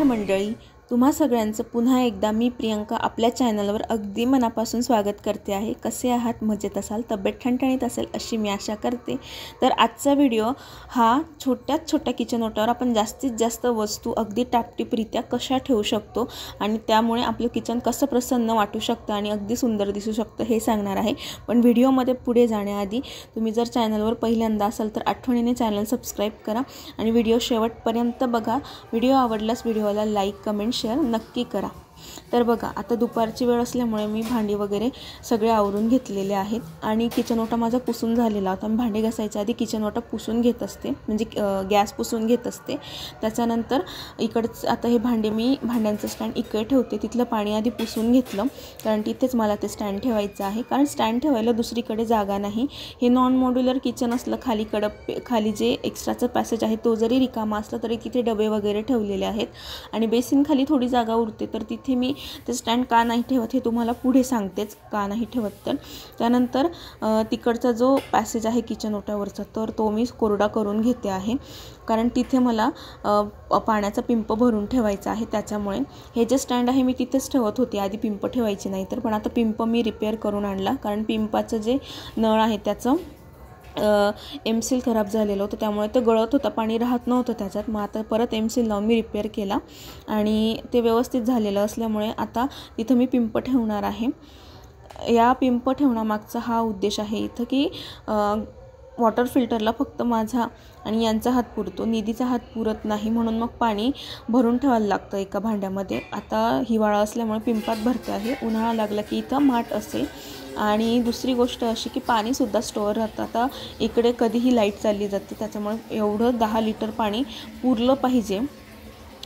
मंडळी, तुम्हा सगळ्यांचं पुन्हा एकदा मी प्रियंका आपल्या चॅनलवर अगदी मनापासून स्वागत करते आहे। कसे आहात? मजेत असाल, तब्येत ठणठणीत असेल अशी मी आशा करते। तर आजचा व्हिडिओ हा छोट्या किचन ओट्यावर आपण जास्तीत जास्त वस्तू अगदी टापटीपरित्या कशा ठेवू शकतो आणि त्यामुळे आपलं किचन कसं प्रसन्न वाटू शकतं आणि अगदी सुंदर दिसू शकतं हे सांगणार आहे। पण व्हिडिओमध्ये पुढे जाण्याआधी तुम्ही जर चॅनलवर पहिल्यांदा असाल तर आठवणीने चॅनल सबस्क्राइब करा आणि व्हिडिओ शेवटपर्यंत बघा। व्हिडिओ आवडल्यास व्हिडिओला लाईक, कमेंट, शेअर नक्की करा। तर बघा, आता दुपारची वेळ असल्यामुळे मी भांडी वगैरे सगळे आवरून घेतलेले आहेत आणि किचन ओटा माझा पुसून झालेला होता। मी भांडी घासायच्या आधी किचन ओटा पुसून घेत असते, म्हणजे गॅस पुसून घेत असते। त्याच्यानंतर इकडचं आता हे भांडे मी भांड्यांचं स्टँड इकडे ठेवते, तिथलं पाणी आधी पुसून घेतलं कारण तिथेच मला ते स्टँड ठेवायचं आहे। कारण स्टँड ठेवायला दुसरीकडे जागा नाही। हे नॉन मॉड्युलर किचन असलं, खाली जे एक्स्ट्राचं पॅसेज आहे तो जरी रिकामा असला तरी तिथे डबे वगैरे ठेवलेले आहेत आणि बेसिन खाली थोडी जागा उरते, तर तिथे मी ते स्टँड का नाही ठेवत हे तुम्हाला पुढे सांगतेच का नाही ठेवत। तर त्यानंतर तिकडचा जो पॅसेज आहे किचन ओट्यावरचा तर तो मी कोरडा करून घेते आहे, कारण तिथे मला पाण्याचा पिंप भरून ठेवायचा आहे। त्याच्यामुळे हे जे स्टँड आहे मी तिथेच ठेवत होते आधी, पिंप ठेवायची नाही तर, पण आता पिंप मी रिपेअर करून आणला कारण पिंपाचं जे नळ आहे त्याचं एमसील खराब झालेलं होतं, त्यामुळे ते गळत होतं, पाणी राहत नव्हतं त्याच्यात। मग आता परत एमसील लावून मी रिपेअर केला आणि ते व्यवस्थित झालेलं असल्यामुळे आता तिथं मी पिंप ठेवणार आहे। या पिंप ठेवण्यामागचा हा उद्देश आहे इथं की वॉटर फिल्टरला फक्त माझा आणि यांचा हात पुरतो, निधीचा हात पुरत नाही, म्हणून मग पाणी भरून ठेवायला लागतं एका भांड्यामध्ये। आता हिवाळा असल्यामुळे पिंपात भरते आहे, उन्हाळा लागला की इथं माठ असेल। आणि दुसरी गोष्ट अशी की पाणीसुद्धा स्टोअर राहतं। आता इकडे कधीही लाईट चालली जाते, त्याच्यामुळे एवढं 10 लिटर पाणी पुरलं पाहिजे।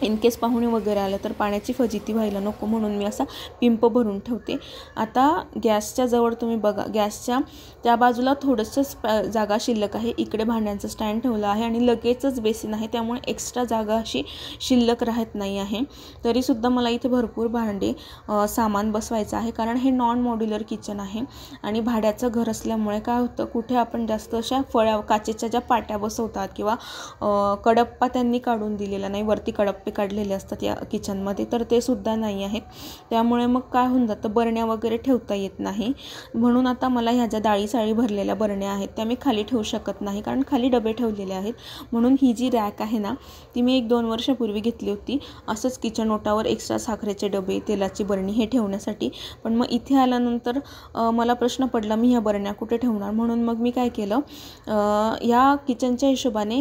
इन केस पाहुणे वगैरे आलं तर पाण्याची फजिती व्हायला नको, म्हणून मी असा पिंप भरून ठेवते। आता गॅसच्या जवळ तुम्ही बघा, गॅसच्या त्या बाजूला थोडंसं जागा शिल्लक आहे, इकडे भांड्यांचं स्टँड ठेवलं आहे आणि लगेचच बेसिन आहे, त्यामुळे एक्स्ट्रा जागा अशी शिल्लक राहत नाही आहे। तरीसुद्धा मला इथे भरपूर भांडे सामान बसवायचं आहे, कारण हे नॉन मॉड्युलर किचन आहे आणि भाड्याचं घर असल्यामुळे काय होतं, कुठे आपण जास्त अशा काचेच्या ज्या पाट्या बसवतात किंवा कडप्पा त्यांनी काढून दिलेला नाही, वरती कडप्पे काढलेले असतात या किचनमध्ये, तर ते सुद्धा नाही आहेत। त्यामुळे मग काय होऊन जातं, बरण्या वगैरे ठेवता येत नाही, म्हणून आता मला ह्या ज्या डाळी भरलेल्या बरण्या आहेत त्या मी खाली ठेवू शकत नाही, कारण खाली डबे ठेवलेले आहेत। म्हणून ही जी रॅक आहे ना ती मी 1-2 वर्षापूर्वी घेतली होती, असंच किचन ओटावर एक्स्ट्रा साखरेचे डबे, तेलाची बरणी हे ठेवण्यासाठी। पण मग इथे आल्यानंतर मला प्रश्न पडला मी ह्या बरण्या कुठे ठेवणार, म्हणून मग मी काय केलं, या किचनच्या हिशोबाने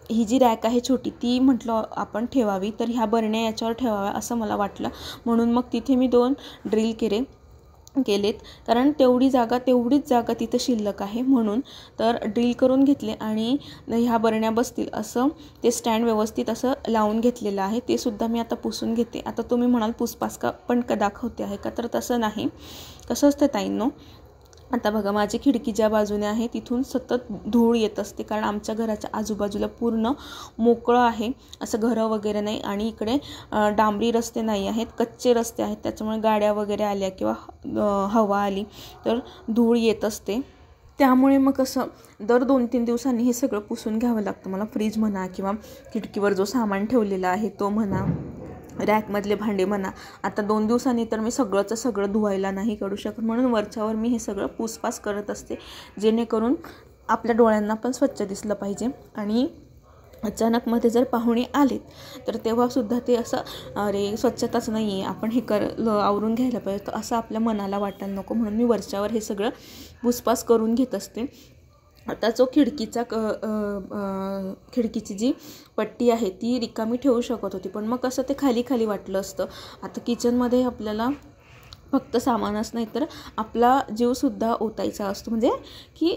ही जी रॅक आहे छोटी ती म्हटलं आपण ठेवावी, तर ह्या बरण्या याच्यावर ठेवाव्या असं मला वाटलं, म्हणून मग तिथे मी 2 ड्रिल केलेत, कारण तेवढीच जागा तिथं शिल्लक आहे, म्हणून तर ड्रिल करून घेतले आणि ह्या बरण्या बसतील असं ते स्टँड व्यवस्थित असं लावून घेतलेलं आहे। ते सुद्धा मी आता पुसून घेते। आता तुम्ही म्हणाल पुसपास का पण दाखवते आहे का, तर तसं नाही। कसं असतं ताईंनो, आता बघा माझी खिडकी ज्या बाजूने आहे तिथून सतत धूळ येत असते, कारण आमच्या घराच्या आजूबाजूला पूर्ण मोकळं आहे, असं घरं वगैरे नाही आणि इकडे डांबरी रस्ते नाही आहेत, कच्चे रस्ते आहेत, त्याच्यामुळे गाड्या वगैरे आल्या किंवा हवा आली तर धूळ येत असते। त्यामुळे मग कसं दर 2-3 दिवसांनी हे सगळं पुसून घ्यावं लागतं मला। फ्रीज म्हणा किंवा खिडकीवर जो सामान ठेवलेला आहे तो म्हणा, रॅकमधले भांडे म्हणा, आता 2 दिवसांनी तर मी सगळं धुवायला नाही काढू शकत, म्हणून वरच्यावर मी हे सगळं पुसपास करत असते, जेणेकरून आपल्या डोळ्यांना पण स्वच्छ दिसलं पाहिजे। आणि अचानकमध्ये जर पाहुणे आलेत तर तेव्हासुद्धा ते असं अरे स्वच्छताच नाही आहे, आपण हे आवरून घ्यायला पाहिजे, तर असं आपल्या मनाला वाटायला नको, म्हणून मी वरच्यावर हे सगळं पुसपास करून घेत असते। आता जो खिडकीची जी पट्टी आहे ती रिकामी ठेवू शकत होती, पण मग कसं ते खाली वाटलं असतं। आता किचनमध्ये आपल्याला फक्त सामानच नाही तर आपला जीवसुद्धा ओतायचा असतो, म्हणजे की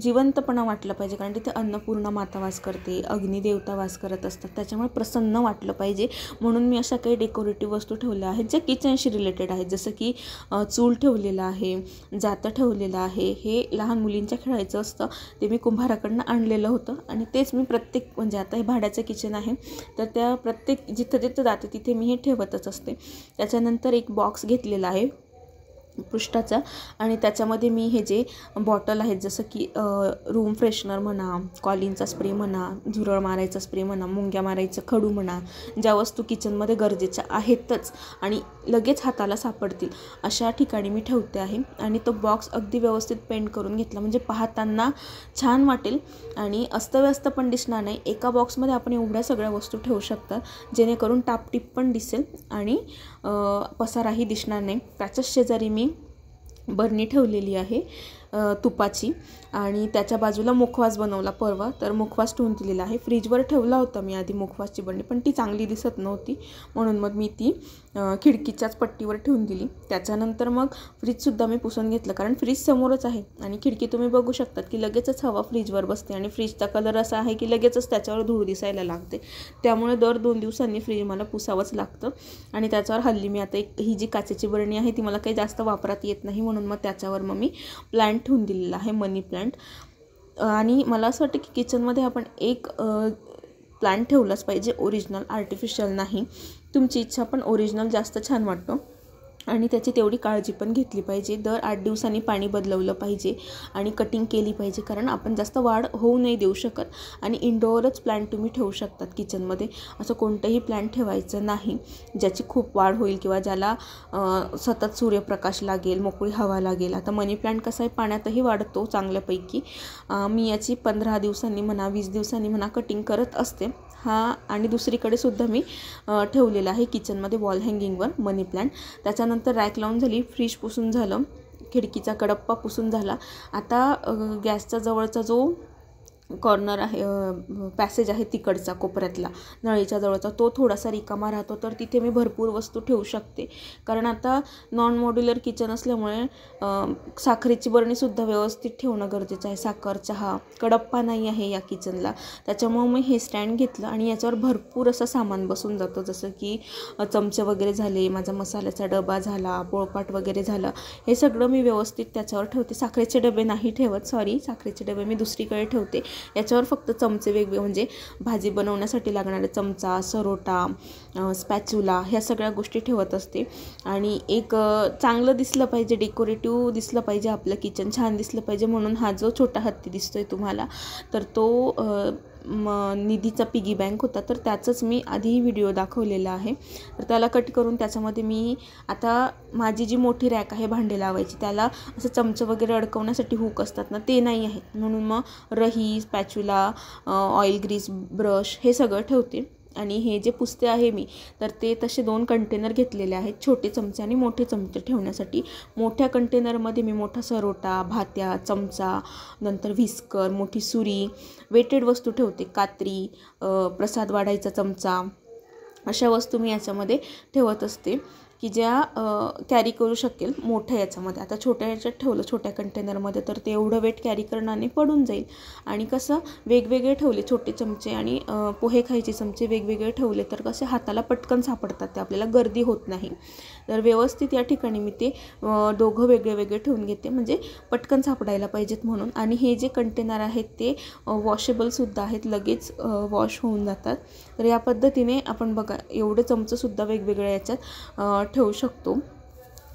जिवंतपणा वाटलं पाहिजे, कारण तिथे अन्नपूर्णा माता वास करते, अग्निदेवता वास करत असतात, त्याच्यामुळे प्रसन्न वाटलं पाहिजे, म्हणून मी अशा काही डेकोरेटिव्ह वस्तू ठेवल्या आहेत ज्या किचनशी रिलेटेड आहेत, जसं की चूल ठेवलेलं आहे, जातं ठेवलेलं आहे, हे लहान मुलींच्या खेळायचं असतं, ते मी कुंभाराकडनं आणलेलं होतं आणि तेच मी म्हणजे आता हे भाड्याचं किचन आहे तर त्या जिथं जाते तिथे मी हे ठेवतच असते। त्याच्यानंतर एक बॉक्स घेतलेला आहे पृष्ठाचा आणि त्याच्यामध्ये मी हे जे बॉटल आहेत जसं की रूम फ्रेशनर म्हणा, कॉलिनचा स्प्रे म्हणा, झुरळ मारायचा स्प्रे म्हणा, मुंग्या मारायचं खडू म्हणा, ज्या वस्तू किचनमध्ये गरजेच्या आहेतच आणि लगेच हाताला सापडतील अशा ठिकाणी मी ठेवते आहे. आणि तो बॉक्स अगदी व्यवस्थित पेंट करून घेतला म्हणजे पाहताना छान वाटेल आणि अस्तव्यस्त पण दिसणार नाही. एका बॉक्समध्ये आपण एवढ्या सगळ्या वस्तू ठेवू शकतात जेणेकरून टापटीप पण दिसेल आणि पसाराही दिसणार नाही. त्याच्याच शेजारी मी बरणी ठेवलेली आहे तुपाची आणि त्याच्या बाजूला मुखवास बनवला परवा, तर मुखवास ठेवून दिलेला आहे. फ्रीजवर ठेवला होता मी आधी मुखवासची बरणी, पण ती चांगली दिसत नव्हती म्हणून मग मी ती खिडकीच्याच पट्टीवर ठेवून दिली. त्याच्यानंतर मग फ्रीजसुद्धा मी पुसून घेतलं कारण फ्रीज समोरच आहे आणि खिडकी तुम्ही बघू शकतात की लगेचच हवा फ्रीजवर बसते आणि फ्रीजचा कलर असा आहे की लगेचच त्याच्यावर धूळ दिसायला लागते. त्यामुळे दर 2 दिवसांनी फ्रीज मला पुसावंच लागतं आणि त्याच्यावर हल्ली मी आता ही जी काचेची बरणी आहे ती मला काही जास्त वापरात येत नाही म्हणून मग त्याच्यावर मग मी प्लांट ठेवून दिलेला आहे, मनी प्लांट. आणि मला असं वाटतं की किचनमध्ये आपण एक प्लांट ठेवलाच पाहिजे, ओरिजिनल, आर्टिफिशियल नाही. तुमची इच्छा पण ओरिजिनल जास्त छान वाटतो आणि त्याची तेवढी काळजी पण घेतली पाहिजे. दर 8 दिवसांनी पाणी बदलवलं पाहिजे आणि कटिंग केली पाहिजे कारण आपण जास्त वाढ होऊ नाही देऊ शकत. आणि इंडोअरच प्लांट तुम्ही ठेवू शकतात किचनमध्ये, असं कोणतंही प्लांट ठेवायचं नाही ज्याची खूप वाढ होईल किंवा ज्याला सतत सूर्यप्रकाश लागेल, मोकळी हवा लागेल. आता मनी प्लांट कसं आहे पाण्यातही वाढतो चांगल्यापैकी. मी याची 15 दिवसांनी म्हणा 20 दिवसांनी म्हणा कटिंग करत असते. आणि दुसरीकडे सुद्धा मी ठेवलेला आहे किचनमध्ये वॉल हँगिंगवर मनी प्लांट. त्याच्यानंतर रॅक लावून झाली, फ्रीज पुसून झालं, खिडकीचा कडप्पा पुसून झाला. आता गॅसच्या जवळचा जो कॉर्नर आहे, पॅसेज आहे तिकडचा कोपऱ्यातला नळीच्या जवळचा, तो थोडासा रिकामा राहतो तर तिथे मी भरपूर वस्तू ठेवू शकते. कारण आता नॉन मॉड्युलर किचन असल्यामुळे साखरेची बरणीसुद्धा व्यवस्थित ठेवणं गरजेचं आहे. साखर, चहा, कडप्पा नाही आहे या किचनला, त्याच्यामुळे मी हे स्टँड घेतलं आणि याच्यावर भरपूर असं सामान बसून जातं जसं की चमचे वगैरे झाले, माझा मसाल्याचा डबा झाला, पोळपाट वगैरे झालं, हे सगळं मी व्यवस्थित त्याच्यावर ठेवते. साखरेचे डबे नाही ठेवत, साखरेचे डबे मी दुसरीकडे ठेवते. याच्यावर फक्त चमचे वेगवेगळे म्हणजे भाजी बनवण्यासाठी लागणारे चमचा, सरोटा, स्पॅच्युला ह्या सगळ्या गोष्टी ठेवत असते. आणि एक चांगलं दिसलं पाहिजे, डेकोरेटिव्ह दिसलं पाहिजे, आपलं किचन छान दिसलं पाहिजे म्हणून हा जो छोटा हत्ती दिसतोय तुम्हाला तर तो निधीचा पिगी बँक होता, तर त्याचंच मी आधी व्हिडिओ दाखवलेला आहे. तर त्याला कट करून त्याच्यामध्ये मी आता माझी जी मोठी रॅक आहे भांडे लावायची त्याला असं चमचं वगैरे अडकवण्यासाठी हुक असतात ना, ते नाही आहेत म्हणून मग रही, स्पॅच्युला, ऑइल ग्रीस, ब्रश हे सगळं ठेवते. आणि हे जे पुसते आहे मी तर ते तसे 2 कंटेनर घेतलेले आहेत, छोटे चमचे आणि मोठे चमचे ठेवण्यासाठी. मोठ्या कंटेनरमध्ये मी मोठा सरोटा, भात्या, चमचा, नंतर व्हिस्कर, मोठी सुरी, वेटेड वस्तू ठेवते, कात्री, प्रसाद वाढायचा चमचा, अशा वस्तू मी याच्यामध्ये ठेवत असते की ज्या कॅरी करू शकेल मोठ्या याच्यामध्ये. आता छोट्या याच्यात ठेवलं छोट्या कंटेनरमध्ये तर ते एवढं वेट कॅरी करण्याने पडून जाईल. आणि कसं वेगवेगळे ठेवले छोटे चमचे आणि पोहे खायचे चमचे वेगवेगळे ठेवले तर कसे हाताला पटकन सापडतात, ते आपल्याला गर्दी होत नाही. तर व्यवस्थित या ठिकाणी मी ते दोघं वेगळे वेगळे ठेवून घेते म्हणजे पटकन सापडायला पाहिजेत म्हणून. आणि हे जे कंटेनर आहेत ते वॉशेबलसुद्धा आहेत, लगेच वॉश होऊन जातात. तर या पद्धतीने आपण बघा एवढे चमचंसुद्धा वेगवेगळ्या याच्यात ठेवू शकतो.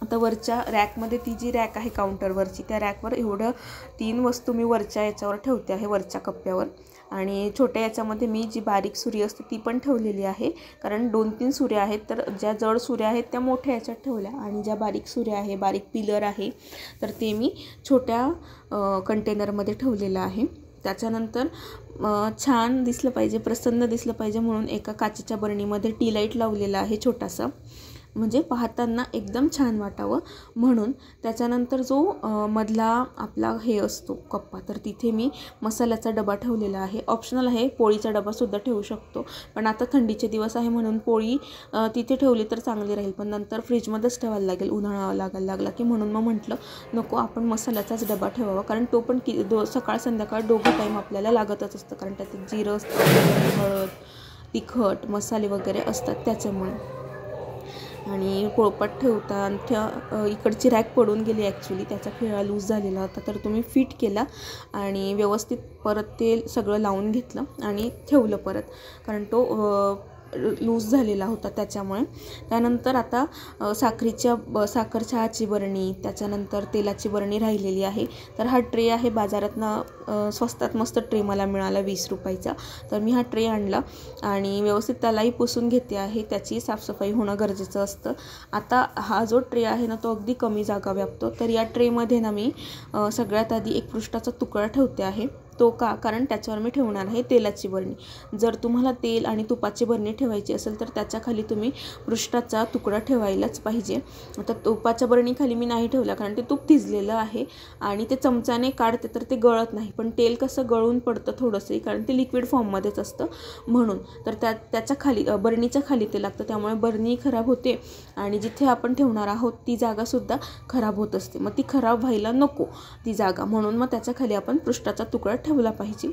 आता वरच्या रॅकमध्ये ती जी रॅक आहे काउंटरवरची त्या रॅकवर एवढं 3 वस्तू मी वरच्या याच्यावर ठेवते आहे, वरच्या कप्प्यावर. आणि छोट्या याच्यामध्ये मी जी बारीक सुरी असते ती पण ठेवलेली आहे कारण 2-3 सुऱ्या आहेत, तर ज्या जड सुऱ्या आहेत त्या मोठ्या याच्यात ठेवल्या आणि ज्या बारीक सुऱ्या आहे, बारीक पिलर आहे तर ते मी छोट्या कंटेनरमध्ये ठेवलेलं आहे. त्याच्यानंतर छान दिसलं पाहिजे, प्रसन्न दिसलं पाहिजे म्हणून एका काचेच्या बरणीमध्ये टी लाईट लावलेला आहे छोटासा, म्हणजे पाहताना एकदम छान वाटावं म्हणून. त्याच्यानंतर जो मधला आपला हे असतो कप्पा तर तिथे मी मसाल्याचा डबा ठेवलेला आहे. ऑप्शनल आहे, पोळीचा डबासुद्धा ठेवू शकतो पण आता थंडीचे दिवस आहे म्हणून पोळी तिथे ठेवली तर चांगली राहील, पण नंतर फ्रीजमध्येच ठेवायला लागेल, उन्हाळा लागायला लागला की, म्हणून मग म्हटलं नको आपण मसाल्याचाच डबा ठेवावा कारण तो पण सकाळ संध्याकाळ दोघं टाईम आपल्याला लागतच असतं कारण त्यात जिरं असतं, हळद, तिखट मसाले वगैरे असतात त्याच्यामुळे. आणि पोळपाट ठेवता इकडची रॅक पडून गेली ॲक्च्युली, त्याचा खिळा लूज झालेला होता तर तुम्ही फिट केला आणि व्यवस्थित परत ते सगळं लावून घेतलं आणि ठेवलं परत कारण तो लूज झालेला होता त्याच्यामुळे. त्यानंतर आता साखर चहाची बरणी, त्याच्यानंतर तेलाची बरणी राहिलेली आहे. तर हा ट्रे आहे बाजारातनं स्वस्तात मस्त ट्रे मला मिळाला 20 रुपयाचा. तर मी हा ट्रे आणला आणि व्यवस्थित त्यालाही पुसून घेते आहे. त्याची साफसफाई होणं गरजेचं असतं. आता हा जो ट्रे आहे ना तो अगदी कमी जागा व्यापतो. तर या ट्रेमध्ये ना मी सगळ्यात आधी एक पृष्ठाचा तुकडा ठेवते आहे. तो का? कारण त्याच्यावर मी ठेवणार आहे तेलाची बरणी. जर तुम्हाला तेल आणि तुपाची बरणी ठेवायची असेल तर त्याच्याखाली तुम्ही पृष्ठाचा तुकडा ठेवायलाच पाहिजे. आता तुपाच्या बरणीखाली मी नाही ठेवला कारण ते तूप थिजलेलं आहे आणि ते चमच्याने काढते तर ते गळत नाही. पण तेल कसं गळून पडतं थोडंसं, कारण ते लिक्विड फॉर्ममध्येच असतं म्हणून. तर त्याच्या खाली बरणीच्या खाली ते लागतं, त्यामुळे बरणी खराब होते आणि जिथे आपण ठेवणार आहोत ती जागासुद्धा खराब होत असते. मग ती खराब व्हायला नको ती जागा, म्हणून मग त्याच्या खाली आपण पृष्ठाचा तुकडा ठेवला पाहिजे.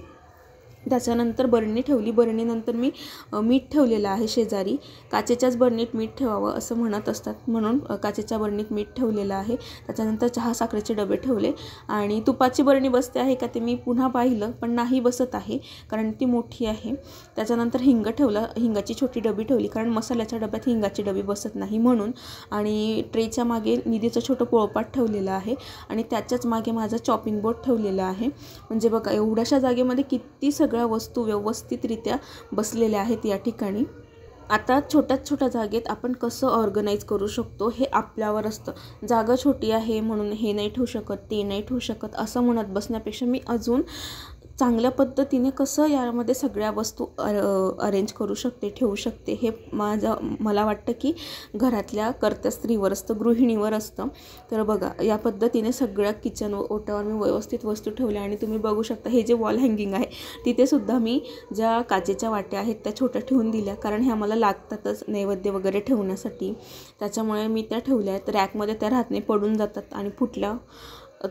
त्याच्यानंतर बरणी ठेवली. बरणीनंतर मी मीठ ठेवलेलं आहे शेजारी. काचेच्याच बरणीत मीठ ठेवावं असं म्हणत असतात, म्हणून काचेच्या बरणीत मीठ ठेवलेलं आहे. त्याच्यानंतर चहा साखरेचे डबे ठेवले आणि तुपाची बरणी बसते आहे का ते मी पुन्हा पाहिलं, पण नाही बसत आहे कारण ती मोठी आहे. त्याच्यानंतर हिंग ठेवलं, हिंगाची छोटी डबी ठेवली कारण मसाल्याच्या डब्यात हिंगाची डबी बसत नाही म्हणून. आणि ट्रेच्या मागे निधीचं छोटं पोळपाट ठेवलेलं आहे आणि त्याच्याच मागे माझं चॉपिंग बोर्ड ठेवलेलं आहे. म्हणजे बघा एवढ्याशा जागेमध्ये किती सगळ्या वस्तू व्यवस्थितरित्या बसलेल्या आहेत या ठिकाणी. आता छोट्या जागेत आपण कसं ऑर्गनाईज करू शकतो हे आपल्यावर असतं. जागा छोटी आहे म्हणून हे नाही ठेवू शकत, ते नाही ठेवू शकत असं म्हणत बसण्यापेक्षा मी अजून चांगल्या पद्धतीने कसं यामध्ये सगळ्या वस्तू अरेंज करू शकते, ठेवू शकते हे मला वाटतं की घरातल्या कर्त्या स्त्रीवर असतं, गृहिणीवर असतं. तर बघा या पद्धतीने सगळ्या किचन ओट्यावर मी व्यवस्थित वस्तू ठेवल्या आणि तुम्ही बघू शकता हे जे वॉल हँगिंग आहे तिथेसुद्धा मी ज्या काचेच्या वाट्या आहेत त्या छोट्या ठेवून दिल्या, कारण ह्या मला लागतातच नैवेद्य वगैरे ठेवण्यासाठी. त्याच्यामुळे मी त्या ठेवल्या आहेत. रॅकमध्ये त्या राहत नाही, पडून जातात आणि फुटल्या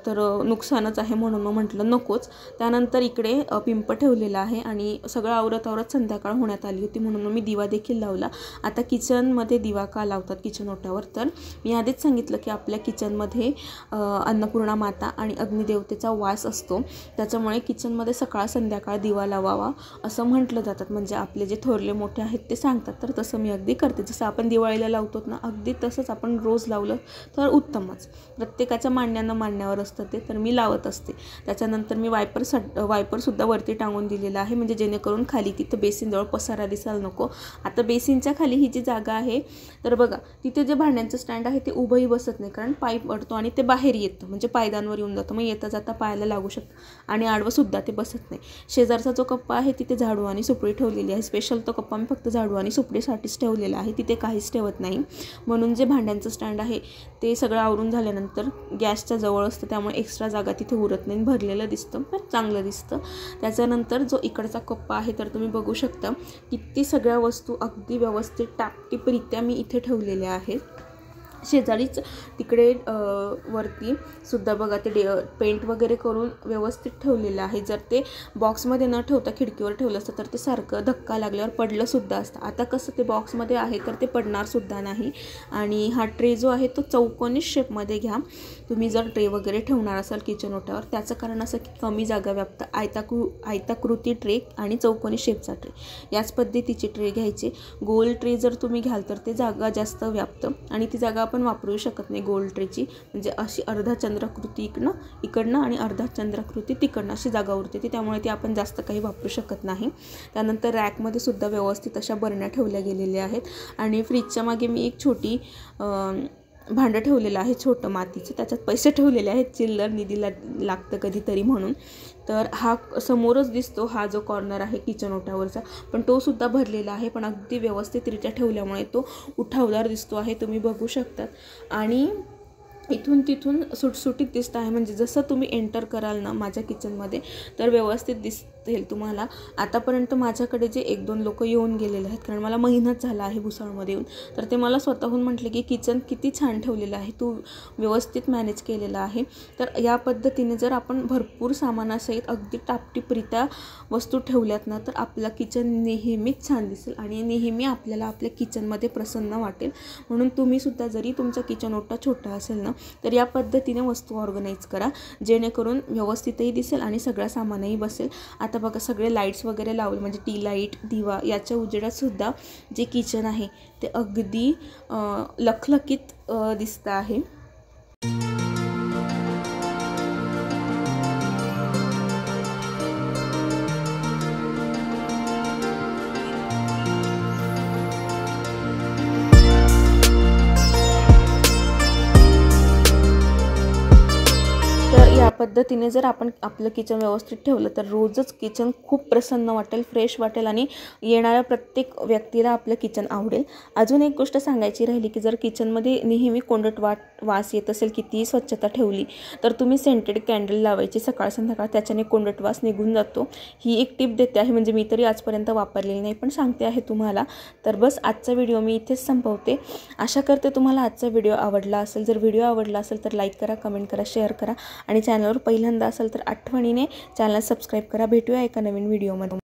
तर नुकसानच आहे म्हणून मग म्हटलं नकोच. त्यानंतर इकडे पिंप ठेवलेला आहे आणि सगळं आवरत संध्याकाळ होण्यात आली होती म्हणून मी दिवा देखील लावला. आता किचनमध्ये दिवा का लावतात किचन ओट्यावर, तर मी आधीच सांगितलं की आपल्या किचनमध्ये अन्नपूर्णा माता आणि अग्निदेवतेचा वास असतो. त्याच्यामुळे किचनमध्ये सकाळ संध्याकाळ दिवा लावावा असं म्हटलं जातात. म्हणजे आपले जे थोरले मोठे आहेत ते सांगतात, तर तसं मी अगदी करते. जसं आपण दिवाळीला लावतो ना अगदी तसंच आपण रोज लावलं तर उत्तमच. प्रत्येकाच्या मांडण्यावर असतं ते, तर मी लावत असते. त्याच्यानंतर मी वायपरसुद्धा वरती टांगून दिलेला आहे म्हणजे जेणेकरून खाली तिथं बेसिनजवळ पसारा दिसायला नको. आता बेसिनच्या खाली ही जी जागा आहे तर बघा तिथे जे भांड्यांचं स्टँड आहे ते उभंही बसत नाही कारण पाय पडतो आणि ते बाहेर येतं म्हणजे पायदानवर येऊन जातं, मग येता जाता पायाला लागू शकतं आणि आडवंसुद्धा ते बसत नाही. शेजारचा जो कप्पा आहे तिथे झाडू आणि सुपडी ठेवलेली आहे. स्पेशल तो कप्पा मी फक्त झाडू आणि सुपडीसाठीच ठेवलेला आहे, तिथे काहीच ठेवत नाही. म्हणून जे भांड्यांचं स्टँड आहे ते सगळं आवरून झाल्यानंतर गॅसच्या जवळ असतं त्यामुळे एक्स्ट्रा जागा तिथे उरत नाही, भरलेलं दिसतं पण चांगलं दिसतं. त्याच्यानंतर जो इकडचा कप्पा आहे तर तुम्ही बघू शकता किती सगळ्या वस्तू अगदी व्यवस्थित टापटीपरित्या मी इथे ठेवलेल्या आहेत. शेजारीच तिकडे वरती सुद्धा बघा ते पेंट वगैरे करून व्यवस्थित ठेवलेलं आहे. जर ते बॉक्समध्ये न ठेवता खिडकीवर ठेवलं असतं तर ते सारखं धक्का लागल्यावर पडलंसुद्धा असतं. आता कसं ते बॉक्समध्ये आहे तर ते पडणारसुद्धा नाही. आणि हा ट्रे जो आहे तो चौकोनी शेपमध्ये घ्या तुम्ही जर ट्रे वगैरे ठेवणार असाल किचन ओट्यावर. त्याचं कारण असं की कमी जागा व्यापतं. आयताकृती ट्रे आणि चौकोनी शेपचा ट्रे याच पद्धतीचे ट्रे घ्यायचे. गोल ट्रे जर तुम्ही घ्याल तर ते जागा जास्त व्यापतं आणि ती जागा आपण वापरू शकत नाही गोल ट्रेची. म्हणजे अशी अर्धा चंद्राकृती इकडनं आणि अर्धा चंद्राकृती तिकडनं अशी जागा उरते ती, त्यामुळे ती आपण जास्त काही वापरू शकत नाही. त्यानंतर रॅकमध्ये सुद्धा व्यवस्थित अशा बरण्या ठेवल्या गेलेल्या आहेत आणि फ्रीजच्या मागे मी एक छोटी भांडं ठेवलेलं आहे छोटं मातीचं, त्याच्यात पैसे ठेवलेले आहेत चिल्लर, निधीला लागतं कधीतरी म्हणून. तर हा समोरच दिसतो हा जो कॉर्नर आहे किचन ओट्यावरचा, पण तो सुद्धा भरलेला आहे पण अगदी व्यवस्थितरित्या ठेवल्यामुळे तो उठावदार दिसतो आहे, तुम्ही बघू शकतात. आणि इथून तिथून सुटसुटीत दिसत आहे म्हणजे जसं तुम्ही एंटर कराल ना माझ्या किचनमध्ये तर व्यवस्थित दिसेल तुम्हाला. आतापर्यंत माझ्याकडे जे 1-2 लोक येऊन गेलेले आहेत, कारण मला महिनाच झाला आहे भुसावळमध्ये येऊन, तर ते मला स्वतःहून म्हटले की किचन किती छान ठेवलेलं आहे, तू व्यवस्थित मॅनेज केलेलं आहे. तर या पद्धतीने जर आपण भरपूर सामानासहित अगदी टापटीपरित्या वस्तू ठेवल्यात ना तर आपलं किचन नेहमीच छान दिसेल आणि नेहमी आपल्याला आपल्या किचनमध्ये प्रसन्न वाटेल. म्हणून तुम्हीसुद्धा जरी तुमचा किचन ओटा छोटा असेल ना तर या पद्धतीने वस्तू ऑर्गनाईज करा जेणेकरून व्यवस्थितही दिसेल आणि सगळं सामानही बसेल. आता बघा सगळे लाईट्स वगैरे लावले, म्हणजे टी लाईट, दिवा याच्या उजेडातसुद्धा जे किचन आहे ते अगदी लखलखीत दिसतं आहे. या पद्धतीने जर आपण आपलं किचन व्यवस्थित ठेवलं तर रोजच किचन खूप प्रसन्न वाटेल, फ्रेश वाटेल आणि येणाऱ्या प्रत्येक व्यक्तीला आपलं किचन आवडेल. अजून एक गोष्ट सांगायची राहिली की जर किचनमध्ये नेहमी कोंडट वास येत असेल, कितीही स्वच्छता ठेवली, तर तुम्ही सेंटेड कॅन्डल लावायची सकाळ संध्याकाळ, त्याच्याने कोंडट वास निघून जातो. ही एक टिप देते आहे, म्हणजे मी तरी आजपर्यंत वापरलेली नाही पण सांगते आहे तुम्हाला. तर बस आजचा व्हिडिओ मी इथेच संपवते. आशा करते तुम्हाला आजचा व्हिडिओ आवडला असेल. जर व्हिडिओ आवडला असेल तर लाईक करा, कमेंट करा, शेअर करा आणि चॅनलवर पहिल्यांदा असेल तर आठवणीने चॅनल सबस्क्राईब करा. भेटूया एका नवीन व्हिडिओमध्ये.